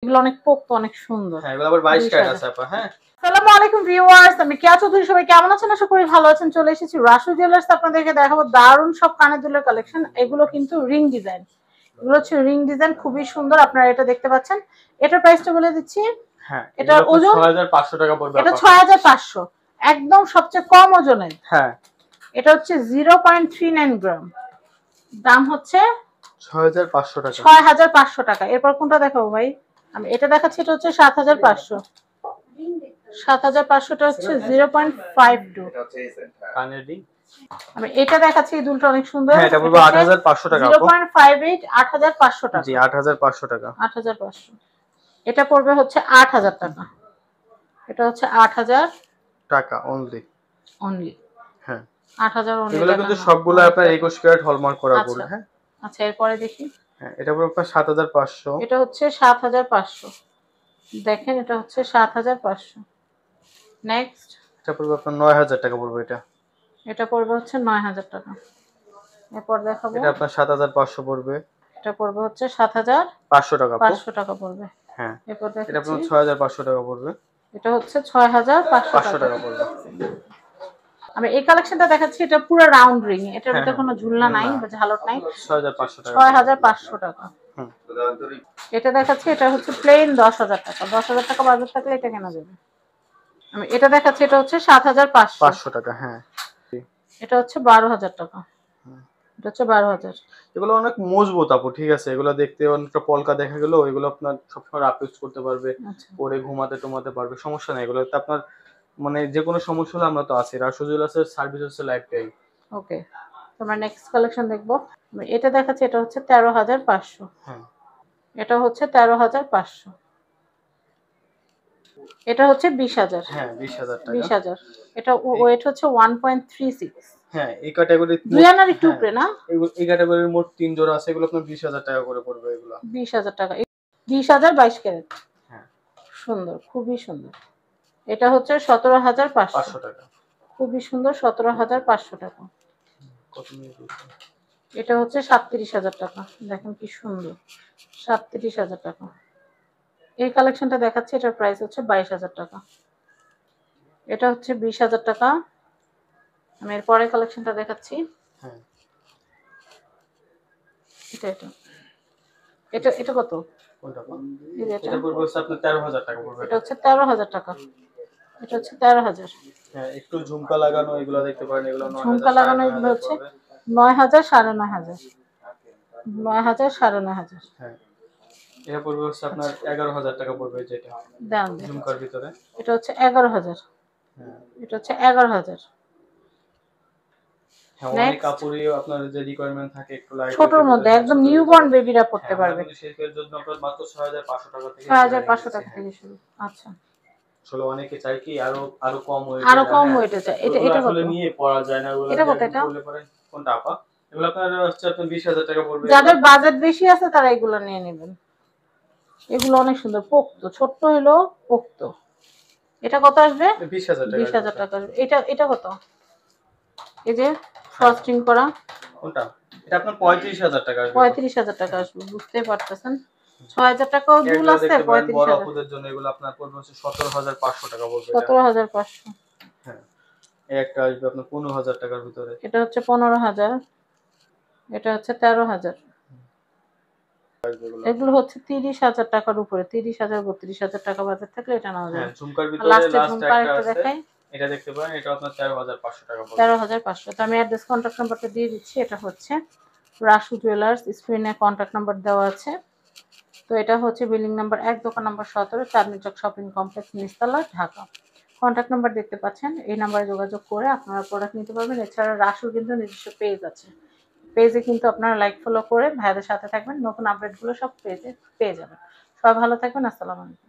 এগুলো অনেক পোক্ত, অনেক সুন্দর। হ্যাঁ, এগুলো আবার 22 ক্যারেট আছে আপা। হ্যাঁ, আসসালামু আলাইকুম ভিউয়ার্স, আমি কেয়া চৌধুরী। সবাই কেমন আছেন? আশা করি ভালো আছেন। চলে এসেছি রাসু জুয়েলার্স, আপনাদেরকে দেখাবো দারুণ সব কানের দুলের কালেকশন। এগুলো কিন্তু রিং ডিজাইন, এগুলো হচ্ছে রিং ডিজাইন, খুবই সুন্দর। আপনারা এটা দেখতে পাচ্ছেন। এটার প্রাইসটা বলে দিচ্ছি। হ্যাঁ, এটার ওজন 6500 টাকা পড়বে। এটা 6500, একদম সবচেয়ে কম ওজনের। হ্যাঁ, এটা হচ্ছে 0.39 গ্রাম, দাম হচ্ছে 6500 টাকা। 6500 টাকা। এরপর কোনটা দেখাবো ভাই? আমি এটা দেখাচ্ছি, এটা হচ্ছে 7500। 7500টা হচ্ছে 0.52 কানের রিং। আমি এটা দেখাচ্ছি, এই দুলটা অনেক সুন্দর। হ্যাঁ, এটা পড়বে 8500 টাকা। 0.58 8500 টাকা। জি, 8500 টাকা। 8500। এটা পড়বে হচ্ছে 8000 টাকা। এটা হচ্ছে 8000 টাকা অনলি। অনলি। হ্যাঁ, 8000 অনলি। এগুলো কিন্তু সবগুলো আপনার 21 ক্যারেট হলমার্ক করা পড়বে। হ্যাঁ, আচ্ছা, এরপরে দেখি। হ্যাঁ, এটা পড়বে আপনার 7500। এটা হচ্ছে 7500। দেখেন, এটা হচ্ছে 7500। নেক্সট, এটা পড়বে আপনার 9000 টাকা পড়বে। এটা পড়বে হচ্ছে 9000 টাকা। এরপর দেখাবো, এটা আপনার 7500 পড়বে। এটা পড়বে হচ্ছে 7500 টাকা। 500 টাকা পড়বে। হ্যাঁ, এরপর এটা দেখাচ্ছি, আপনার 6500 টাকা পড়বে। এটা হচ্ছে 6500 টাকা পড়বে। আমি এই কালেকশনটা দেখাচ্ছি, এটা পুরো রাউন্ড রিং, এটার ভিতরে হ্যাঁ, কোনো ঝুলনা নাই বা ঝালট নাই। 6500 টাকা। 6500 টাকা। হুম, এটা দেখাচ্ছি, এটা হচ্ছে প্লেন 10000 টাকা। 10000 টাকা বাজার থাকলে এটা কেনা যাবে। আমি এটা দেখাচ্ছি, এটা হচ্ছে 7500 টাকা। হ্যাঁ, এটা হচ্ছে 12000 টাকা। এটা হচ্ছে 12000। এগুলো অনেক মজবুত আপু। ঠিক আছে, এগুলো দেখতে অনেকটা পলকা দেখা গেল। এগুলো আপনার সবসময় রাফ ইউজ করতে পারবে, পরে ঘুমাতে টুমাতে পারবে, সমস্যা নেই। এগুলোতে আপনার মানে যে কোনো সমস্যা হলে আমরা তো আছি। রাসু জুয়েলার্সের সার্ভিস হচ্ছে লাইফ টাইম। ওকে, তোমরা নেক্সট কালেকশন দেখবো। এটা দেখাচ্ছি, এটা হচ্ছে 13500। হ্যাঁ, এটা হচ্ছে 13500। এটা হচ্ছে 20000। হ্যাঁ, 20000 টাকা। 20000। এটা ওয়েট হচ্ছে 1.36। হ্যাঁ, এই ক্যাটাগরি দুই আনার একটু উপরে না? এই ক্যাটাগরির মোট 3 জোড়া আছে। এগুলো আপনার 20000 টাকা করে পড়বে। এগুলো 20000 টাকা। 20000 22 ক্যারেট। হ্যাঁ, সুন্দর, খুবই সুন্দর। এটা হচ্ছে 17500 টাকা। খুবই সুন্দর, 17500 টাকা। কত মিনিট? এটা হচ্ছে 37000 টাকা। দেখেন কি সুন্দর, 37000 টাকা। এই কালেকশনটা দেখাচ্ছি, এটার প্রাইস হচ্ছে 22000 টাকা। এটা হচ্ছে 20000 টাকা। আমি এর পরের কালেকশনটা দেখাচ্ছি। হ্যাঁ, এটা এটা এটা এটা কত? কোনটা? এটা পড়বে হচ্ছে আপনার 13000 টাকা পড়বে। এটা হচ্ছে 13000 টাকা। এটা হচ্ছে 13000। হ্যাঁ, একটু ঝুমকা লাগানো এগুলো দেখতে পারেন। এগুলো 9000। ঝুমকা লাগানো এগুলো হচ্ছে 9000 9500। 9000 9500। হ্যাঁ, এটা পড়বে হচ্ছে আপনার 11000 টাকা পড়বে। যেটা দাম ঝুমকার ভিতরে, এটা হচ্ছে 11000। হ্যাঁ, এটা হচ্ছে 11000। হ্যাঁ, অনেক কাপড়ই আপনার যে রিকোয়ারমেন্ট থাকে একটু লাইট ছোটর মধ্যে, একদম নিউবর্ন বেবিরা পড়তে পারবে। সেটার জন্য আপনার মাত্র 6500 টাকা থেকে 6500 টাকা থেকে শুরু। আচ্ছা, আসলে অনেকে চায় কি আরো কম ওয়েটে, আরো কম ওয়েটে চাই। এটা এটা আসলে নিয়ে পড়া যায় না। ওগুলো এটা কত? এটা বলে পরে কোনটা আপা? এগুলো আপনার হচ্ছে আপনার 20000 টাকা পড়বে। যাদের বাজেট বেশি আছে তারা এগুলো নিয়ে নেবেন। এগুলো অনেক সুন্দর, পোক্ত, ছোট্ট হলো পোক্ত। এটা কত আসবে? 20000 টাকা। 20000 টাকা। এটা এটা কত? এই যে ফ্রস্টিং করা, কোনটা? এটা আপনার 35000 টাকা আসবে। 35000 টাকা আসবে। বুঝতে পারতেছেন, 6000 টাকাও দুল আছে। 35000 বড় আপুদের জন্য এগুলো আপনার পড়বে হচ্ছে 17500 টাকা পড়বে। 17500। হ্যাঁ, এই একটা আসবে আপনার 15000 টাকার ভিতরে। এটা হচ্ছে 15000। এটা হচ্ছে 13000। এগুলো হচ্ছে 30000 টাকার উপরে। 30000 32000 টাকা বাজার থাকলে এটা নাও যায়। হ্যাঁ, ঝুমকার ভিতরে লাস্ট একটা একটা আছে, দেখাই। এটা দেখতে পারেন। এটা আপনার 13500 টাকা পড়বে। 13500। তো আমি অ্যাড্রেস কন্টাক্ট নাম্বারটা দিয়ে দিচ্ছি। এটা হচ্ছে রাসু জুয়েলার্স, স্ক্রিনে কন্টাক্ট নাম্বার দেওয়া আছে। তো এটা হচ্ছে বিল্ডিং নাম্বার 1, দোকান নাম্বার 17, চাঁদনী চক শপিং কমপ্লেক্স, নিচতলা, ঢাকা। কন্টাক্ট নাম্বার দেখতে পাচ্ছেন, এই নাম্বারে যোগাযোগ করে আপনারা প্রোডাক্ট নিতে পারবেন। এছাড়া রাসুর কিন্তু নিজস্ব পেজ আছে, পেজে কিন্তু আপনারা লাইক ফলো করে ভাইদের সাথে থাকবেন। নতুন আপডেটগুলো সব পেজে পেয়ে যাবেন। সবাই ভালো থাকবেন। আসসালামু আলাইকুম।